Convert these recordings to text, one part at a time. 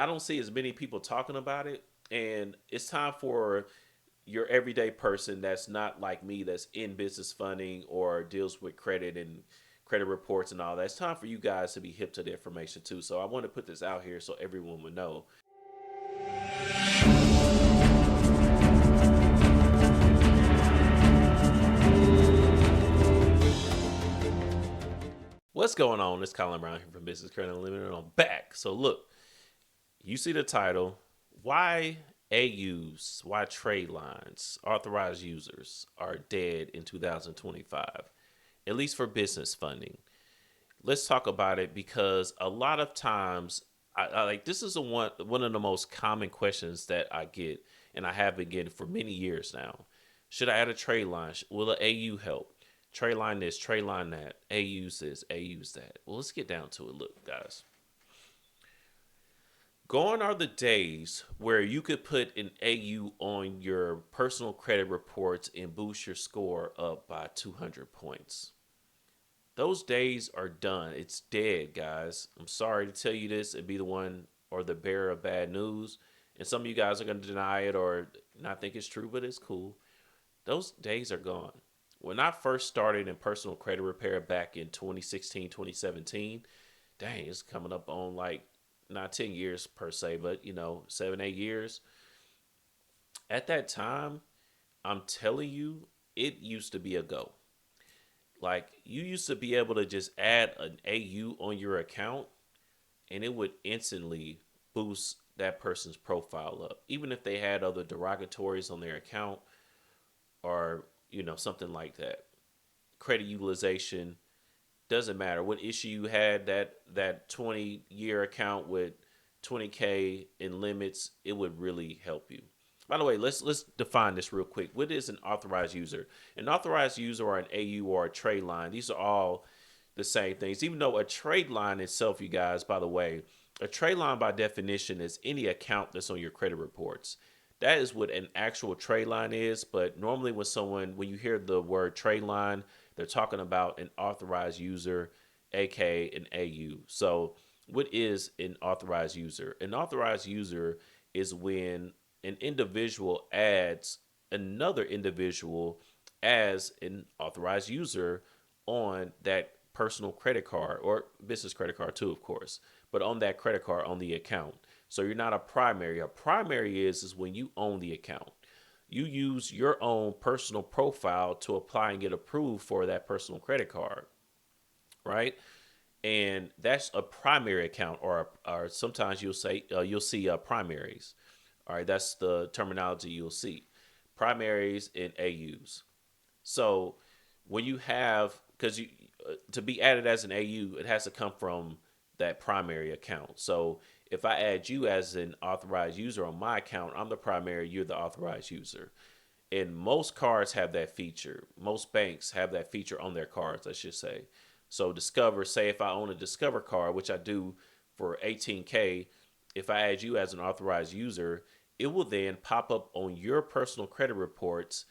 I don't see as many people talking about it, and it's time for your everyday person that's not like me, that's in business funding or deals with credit and credit reports and all that. It's time for you guys to be hip to the information too. So I want to put this out here so everyone would know. What's going on? It's Colin Brown here from Business Credit Unlimited. I'm back. So look, you see the title. Why AUs, why trade lines, authorized users are dead in 2025, at least for business funding. Let's talk about it because a lot of times, I like this is one of the most common questions that I get, and I have been getting for many years now. Should I add a trade line? Will an AU help? Trade line this, trade line that. AUs this, AUs that. Well, let's get down to it. Look, guys, gone are the days where you could put an AU on your personal credit reports and boost your score up by 200 points. Those days are done. It's dead, guys. I'm sorry to tell you this and be the one or the bearer of bad news. And some of you guys are going to deny it or not think it's true, but it's cool. Those days are gone. When I first started in personal credit repair back in 2016, 2017, dang, it's coming up on like not 10 years per se, but 7, 8 years. At that time, I'm telling you, it used to be a go. Like you used to be able to just add an AU on your account and it would instantly boost that person's profile up. Even if they had other derogatories on their account or, something like that. Credit utilization doesn't matter what issue you had, that 20-year account with 20K in limits, it would really help you. By the way, let's define this real quick. What is an authorized user? An authorized user or an AU or a trade line, these are all the same things. Even though a trade line itself, you guys, by the way, a trade line by definition is any account that's on your credit reports. That is what an actual trade line is. But normally when you hear the word trade line, they're talking about an authorized user, aka an AU. So what is an authorized user? An authorized user is when an individual adds another individual as an authorized user on that personal credit card or business credit card too, of course, but on that credit card on the account. So you're not a primary. A primary is when you own the account. You use your own personal profile to apply and get approved for that personal credit card, right? And that's a primary account, or sometimes you'll see primaries. All right, that's the terminology you'll see. Primaries and AUs. So when you have, because you to be added as an AU, it has to come from that primary account. So if I add you as an authorized user on my account, I'm the primary, you're the authorized user. And most cards have that feature. Most banks have that feature on their cards, I should say. So Discover, say if I own a Discover card, which I do for 18K, if I add you as an authorized user, it will then pop up on your personal credit reports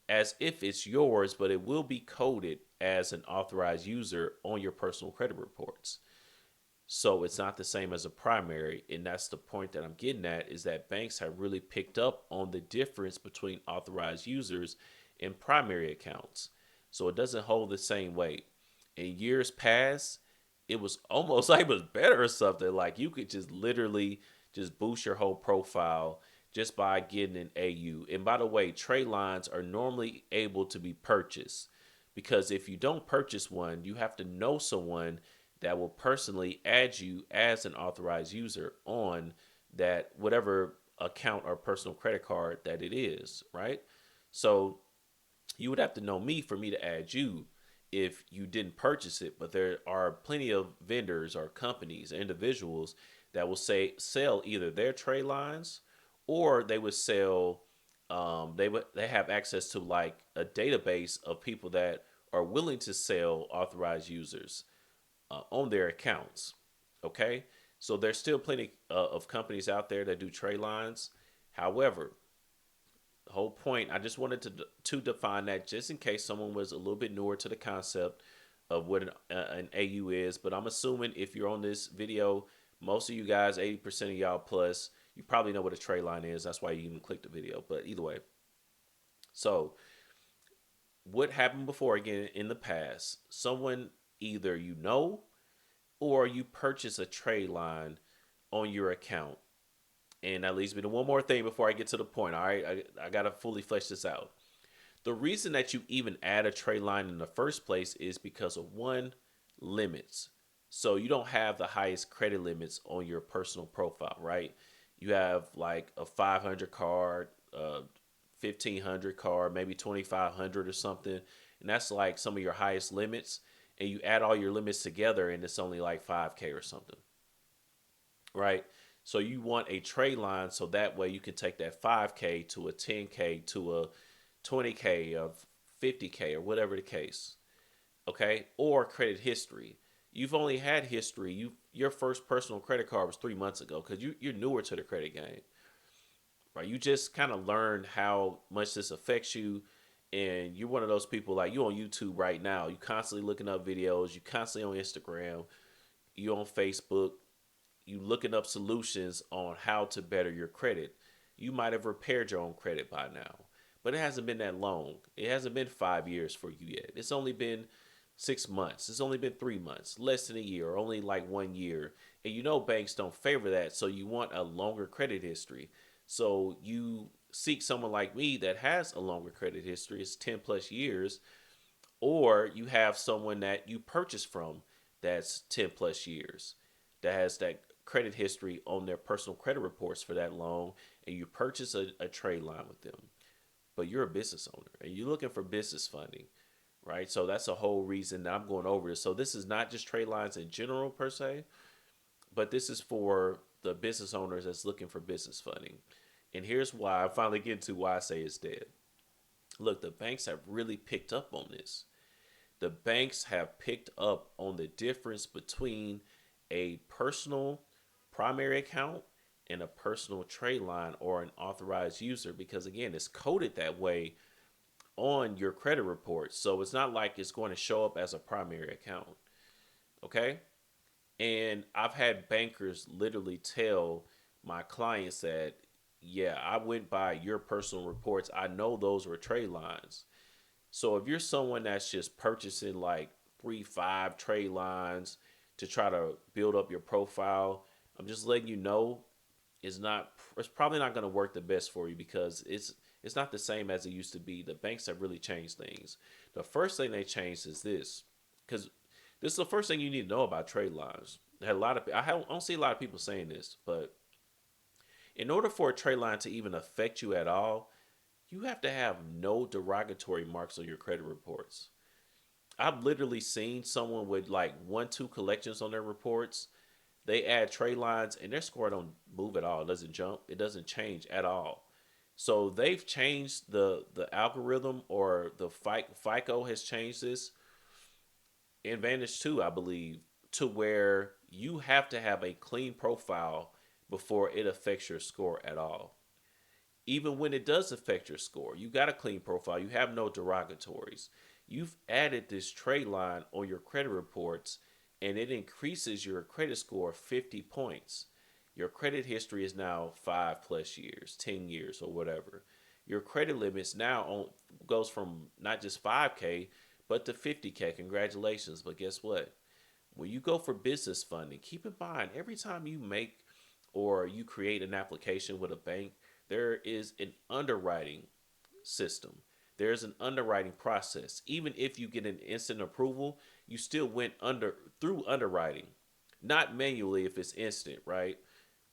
as if it's yours, but it will be coded as an authorized user on your personal credit reports. So it's not the same as a primary. And that's the point that I'm getting at, is that banks have really picked up on the difference between authorized users and primary accounts. So it doesn't hold the same weight. In years past, it was almost like it was better or something. Like you could just literally just boost your whole profile just by getting an AU. And by the way, trade lines are normally able to be purchased, because if you don't purchase one, you have to know someone that will personally add you as an authorized user on that whatever account or personal credit card that it is, right? So you would have to know me for me to add you if you didn't purchase it. But there are plenty of vendors or companies, individuals that will say sell either their trade lines, or they would sell. They have access to like a database of people that are willing to sell authorized users on their accounts. Okay, so there's still plenty of companies out there that do trade lines. However, the whole point, I just wanted to define that just in case someone was a little bit newer to the concept of what an AU is. But I'm assuming if you're on this video, Most of you guys, 80% of y'all plus, you probably know what a trade line is. That's why you even clicked the video. But either way, so what happened before, again, in the past, someone either or you purchase a trade line on your account. And that leads me to one more thing before I get to the point. All right, I got to fully flesh this out. The reason that you even add a trade line in the first place is because of one, limits. So you don't have the highest credit limits on your personal profile, right? You have like a 500 card, 1500 card, maybe 2500 or something. And that's like some of your highest limits. And you add all your limits together and it's only like 5K or something, right? So you want a trade line so that way you can take that 5K to a 10K to a 20K of 50K or whatever the case. Okay? Or credit history. You've only had history. Your first personal credit card was 3 months ago because you're newer to the credit game, right? You just kind of learned how much this affects you, and you're one of those people like you on YouTube right now. You constantly looking up videos. You constantly on Instagram. You on Facebook. You looking up solutions on how to better your credit. You might have repaired your own credit by now, but it hasn't been that long. It hasn't been 5 years for you yet. It's only been 6 months. It's only been 3 months, less than a year, or only like 1 year. And you know banks don't favor that, so you want a longer credit history. So you seek someone like me that has a longer credit history, it's 10 plus years, or you have someone that you purchase from that's 10 plus years that has that credit history on their personal credit reports for that long, and you purchase a trade line with them. But you're a business owner and you're looking for business funding, right? So that's a whole reason that I'm going over this. So this is not just trade lines in general per se, but this is for the business owners that's looking for business funding. And here's why I finally get into why I say it's dead. Look, the banks have really picked up on this. The banks have picked up on the difference between a personal primary account and a personal trade line or an authorized user because again it's coded that way on your credit report, so it's not like it's going to show up as a primary account. Okay. And I've had bankers literally tell my clients that, yeah, I went by your personal reports, I know those were trade lines. So if you're someone that's just purchasing like 3, 5 trade lines to try to build up your profile, I'm just letting you know it's probably not going to work the best for you because it's not the same as it used to be. The banks have really changed things. The first thing they changed is this, because this is the first thing you need to know about trade lines. I don't see a lot of people saying this, but in order for a trade line to even affect you at all, you have to have no derogatory marks on your credit reports. I've literally seen someone with like 1, 2 collections on their reports. They add trade lines and their score don't move at all. It doesn't jump. It doesn't change at all. So they've changed the algorithm, or the FICO has changed this. Advantage 2, I believe, to where you have to have a clean profile before it affects your score at all. Even when it does affect your score, you got a clean profile. You have no derogatories. You've added this trade line on your credit reports, and it increases your credit score 50 points. Your credit history is now 5 plus years, 10 years, or whatever. Your credit limits now goes from not just 5K, but to 50K. Congratulations. But guess what? When you go for business funding, keep in mind every time you make or you create an application with a bank, there is an underwriting system. There's an underwriting process. Even if you get an instant approval, you still went through underwriting. Not manually if it's instant, right?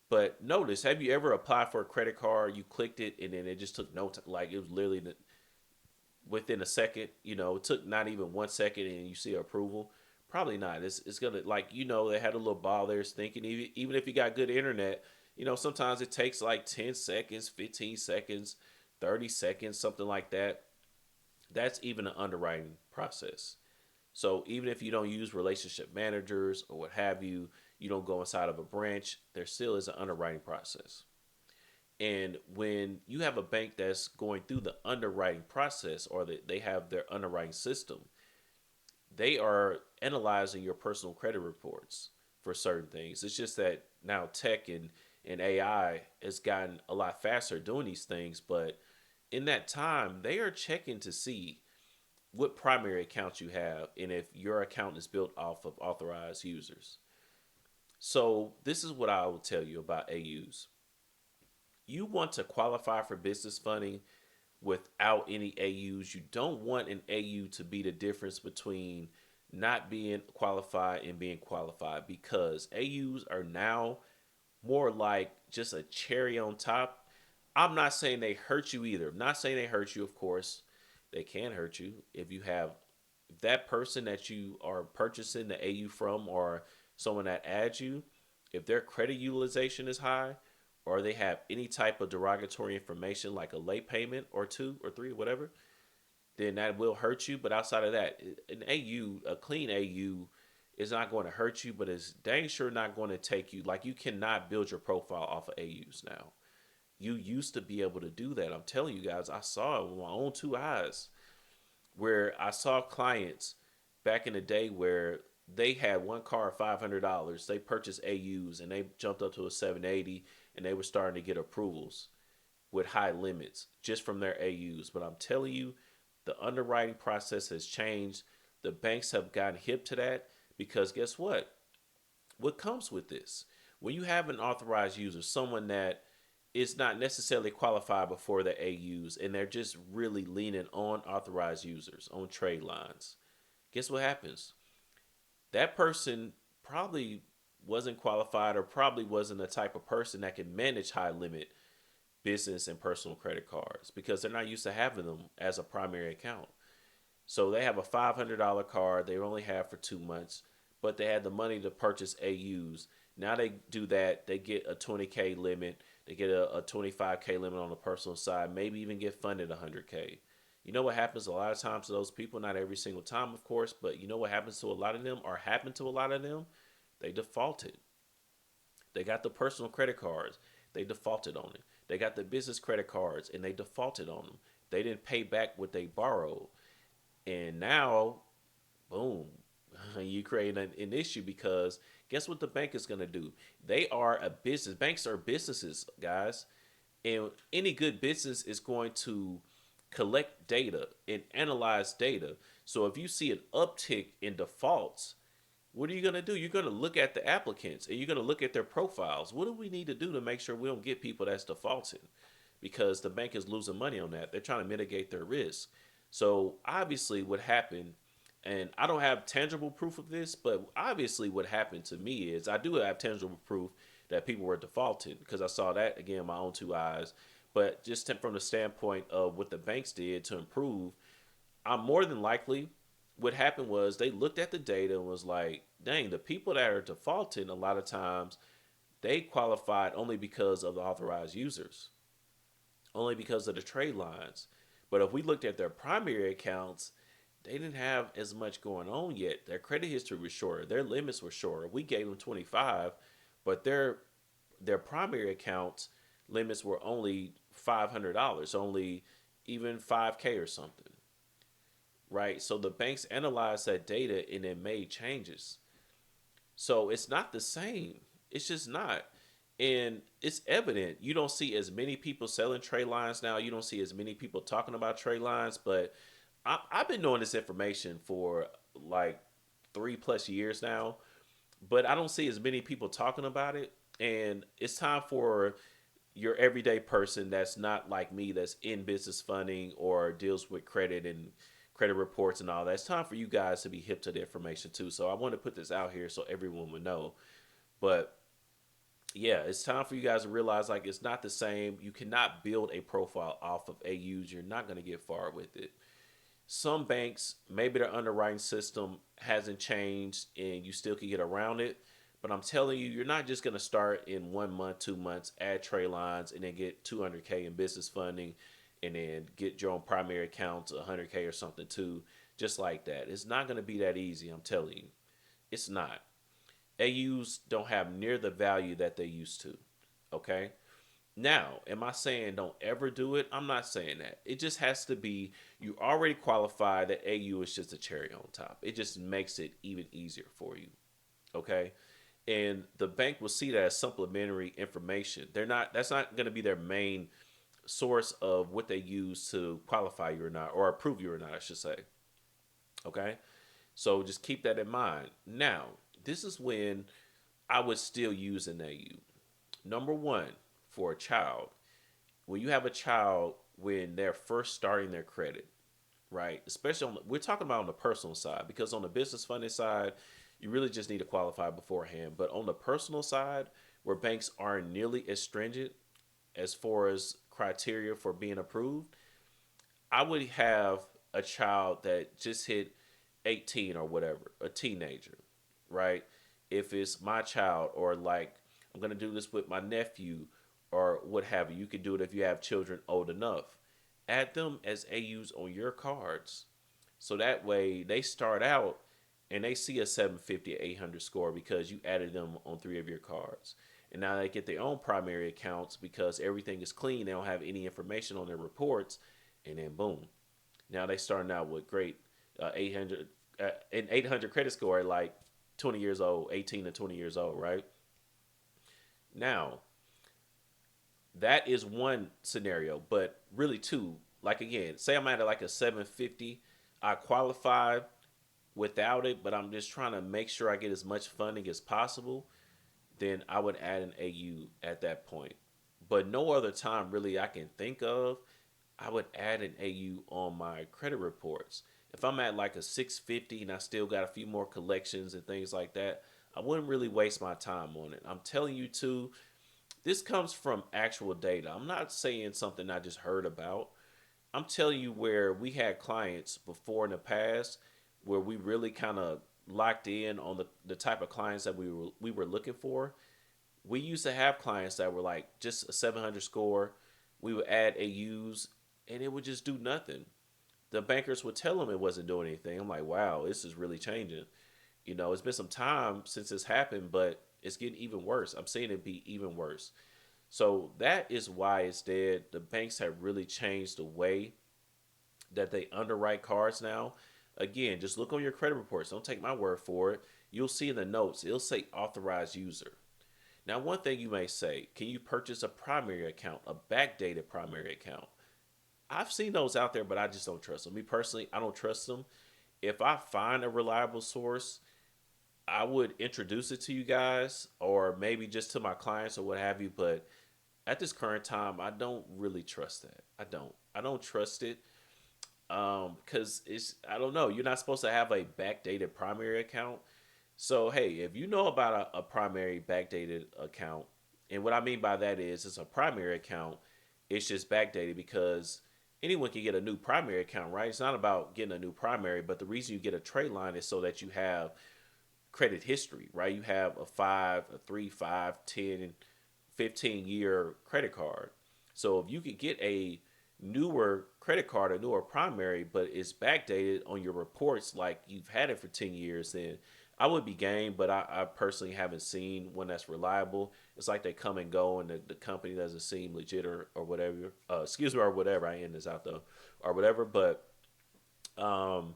But notice, have you ever applied for a credit card, you clicked it, and then it just took no time? Like it was literally within a second, it took not even 1 second and you see approval. Probably not. It's gonna, like, they had a little ball there thinking, even if you got good internet, sometimes it takes like 10 seconds, 15 seconds, 30 seconds, something like that. That's even an underwriting process. So even if you don't use relationship managers or what have you, you don't go inside of a branch, there still is an underwriting process. And when you have a bank that's going through the underwriting process, or they have their underwriting system, they are analyzing your personal credit reports. for certain things. It's just that now tech and AI has gotten a lot faster at doing these things, but in that time, they are checking to see what primary accounts you have and if your account is built off of authorized users. So, this is what I will tell you about AUs. You want to qualify for business funding without any AUs. You don't want an AU to be the difference between not being qualified and being qualified, because AUs are now more like just a cherry on top. I'm not saying they hurt you either. I'm not saying they hurt you, of course. They can hurt you if you have if that person that you are purchasing the AU from, or someone that adds you, if their credit utilization is high, or they have any type of derogatory information like a late payment or two or three, whatever, then that will hurt you. But outside of that, an AU, a clean AU, is not going to hurt you, but it's dang sure not going to take you. Like, you cannot build your profile off of AUs now. You used to be able to do that. I'm telling you guys, I saw it with my own two eyes, where I saw clients back in the day where they had one car $500. They purchased AUs and they jumped up to a 780, and they were starting to get approvals with high limits just from their AUs. But I'm telling you, the underwriting process has changed. The banks have gotten hip to that, because guess what? What comes with this? When you have an authorized user, someone that is not necessarily qualified before the AUs, and they're just really leaning on authorized users, on trade lines, guess what happens? That person probably wasn't qualified, or probably wasn't the type of person that can manage high limit business and personal credit cards, because they're not used to having them as a primary account. So they have a $500 card they only have for 2 months, but they had the money to purchase AUs. Now they do that, they get a 20K limit, they get a 25K limit on the personal side, maybe even get funded 100K. You know what happens a lot of times to those people? Not every single time, of course, but you know what happens to a lot of them, or happened to a lot of them? They defaulted. They got the personal credit cards, they defaulted on it. They got the business credit cards, and they defaulted on them. They didn't pay back what they borrowed. And now, boom, you create an issue, because guess what the bank is going to do? They are a business. Banks are businesses, guys. And any good business is going to collect data and analyze data. So if you see an uptick in defaults, what are you going to do? You're going to look at the applicants, and you're going to look at their profiles. What do we need to do to make sure we don't get people that's defaulting? Because the bank is losing money on that. They're trying to mitigate their risk. So obviously, what happened, and I don't have tangible proof of this, but obviously, what happened to me is I do have tangible proof that people were defaulting, because I saw that again in my own two eyes. But just from the standpoint of what the banks did to improve, I'm more than likely, what happened was they looked at the data and was like, dang, the people that are defaulting a lot of times, they qualified only because of the authorized users, only because of the trade lines. But if we looked at their primary accounts, they didn't have as much going on yet. Their credit history was shorter. Their limits were shorter. We gave them 25, but their primary accounts limits were only $500, only even 5K or something, right? So the banks analyzed that data and then made changes. So it's not the same. It's just not. And it's evident. You don't see as many people selling trade lines now. You don't see as many people talking about trade lines. But I've been knowing this information for like 3+ years now. But I don't see as many people talking about it. And it's time for your everyday person that's not like me, that's in business funding or deals with credit and credit reports and all that. It's time for you guys to be hip to the information too. So I want to put this out here so everyone would know. But yeah, it's time for you guys to realize, like, it's not the same. You cannot build a profile off of AUs. You're not going to get far with it. Some banks, maybe their underwriting system hasn't changed and you still can get around it. But I'm telling you, you're not just going to start in 1 month, 2 months, add trade lines, and then get 200K in business funding, and then get your own primary account to 100K or something too, just like that. It's not going to be that easy, I'm telling you. It's not. AUs don't have near the value that they used to. Okay? Now, am I saying don't ever do it? I'm not saying that. It just has to be, you already qualify that AU is just a cherry on top. It just makes it even easier for you. Okay? and the bank will see that as supplementary information. That's not going to be their main source of what they use to qualify you or not, or approve you or not, I should say. Okay, so just keep that in mind. Now, this is when I would still use an AU. Number one, for a child, when you have a child when they're first starting their credit, right? Especially we're talking about on the personal side, because on the business funding side, you really just need to qualify beforehand. But on the personal side, where banks aren't nearly as stringent as far as criteria for being approved, I would have a child that just hit 18 or whatever, a teenager, right? If it's my child, or like I'm going to do this with my nephew or what have you, you can do it if you have children old enough. Add them as AUs on your cards. So that way they start out and they see a 750, 800 score because you added them on three of your cards. And now they get their own primary accounts because everything is clean. They don't have any information on their reports. And then boom, now they starting out with great 800 an 800 credit score at like 20 years old, 18 to 20 years old, right? Now, that is one scenario, but really two. Like again, say I'm at like a 750, I qualified without it, but I'm just trying to make sure I get as much funding as possible, then I would add an AU at that point. But no other time really I can think of, I would add an AU on my credit reports. If I'm at like a 650 and I still got a few more collections and things like that, I wouldn't really waste my time on it. I'm telling you too, this comes from actual data. I'm not saying something I just heard about. I'm telling you where we had clients before in the past where we really kind of locked in on the type of clients that we were looking for. We used to have clients that were like just a 700 score. We would add AUs and it would just do nothing. The bankers would tell them it wasn't doing anything. I'm like, wow, this is really changing. It's been some time since this happened, but it's getting even worse. I'm seeing it be even worse. So that is why it's dead. The banks have really changed the way that they underwrite cards now. Again, just look on your credit reports. Don't take my word for it. You'll see in the notes, it'll say authorized user. Now, one thing you may say, can you purchase a primary account, a backdated primary account? I've seen those out there, but I just don't trust them. Me personally, I don't trust them. If I find a reliable source, I would introduce it to you guys or maybe just to my clients or what have you. But at this current time, I don't really trust that. I don't. I don't trust it because it's, I don't know. You're not supposed to have a backdated primary account. So hey, if you know about a primary backdated account, and what I mean by that is it's a primary account, it's just backdated because anyone can get a new primary account, right? It's not about getting a new primary, but the reason you get a trade line is so that you have credit history, right? You have a 5, a 3, 5, 10, 15-year credit card. So if you could get a newer credit card, a newer primary, but it's backdated on your reports like you've had it for 10 years, then I would be game, but I personally haven't seen one that's reliable. It's like they come and go, and the company doesn't seem legit or whatever. Excuse me, or whatever. I end this out though, or whatever. But um,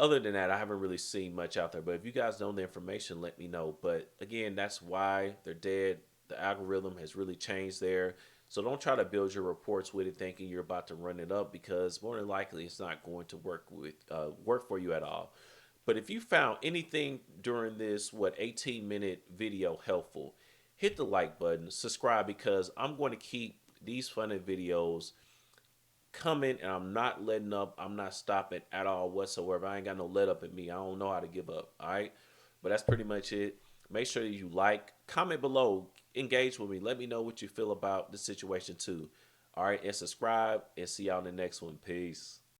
other than that, I haven't really seen much out there. But if you guys know the information, let me know. But again, that's why they're dead. The algorithm has really changed there. So don't try to build your reports with it thinking you're about to run it up because more than likely it's not going to work for you at all. But if you found anything during this 18-minute video helpful, hit the like button, subscribe because I'm going to keep these funny videos coming and I'm not letting up. I'm not stopping at all whatsoever. I ain't got no let up in me. I don't know how to give up. All right. But that's pretty much it. Make sure that you like, comment below, engage with me. Let me know what you feel about the situation too. All right. And subscribe and see y'all in the next one. Peace.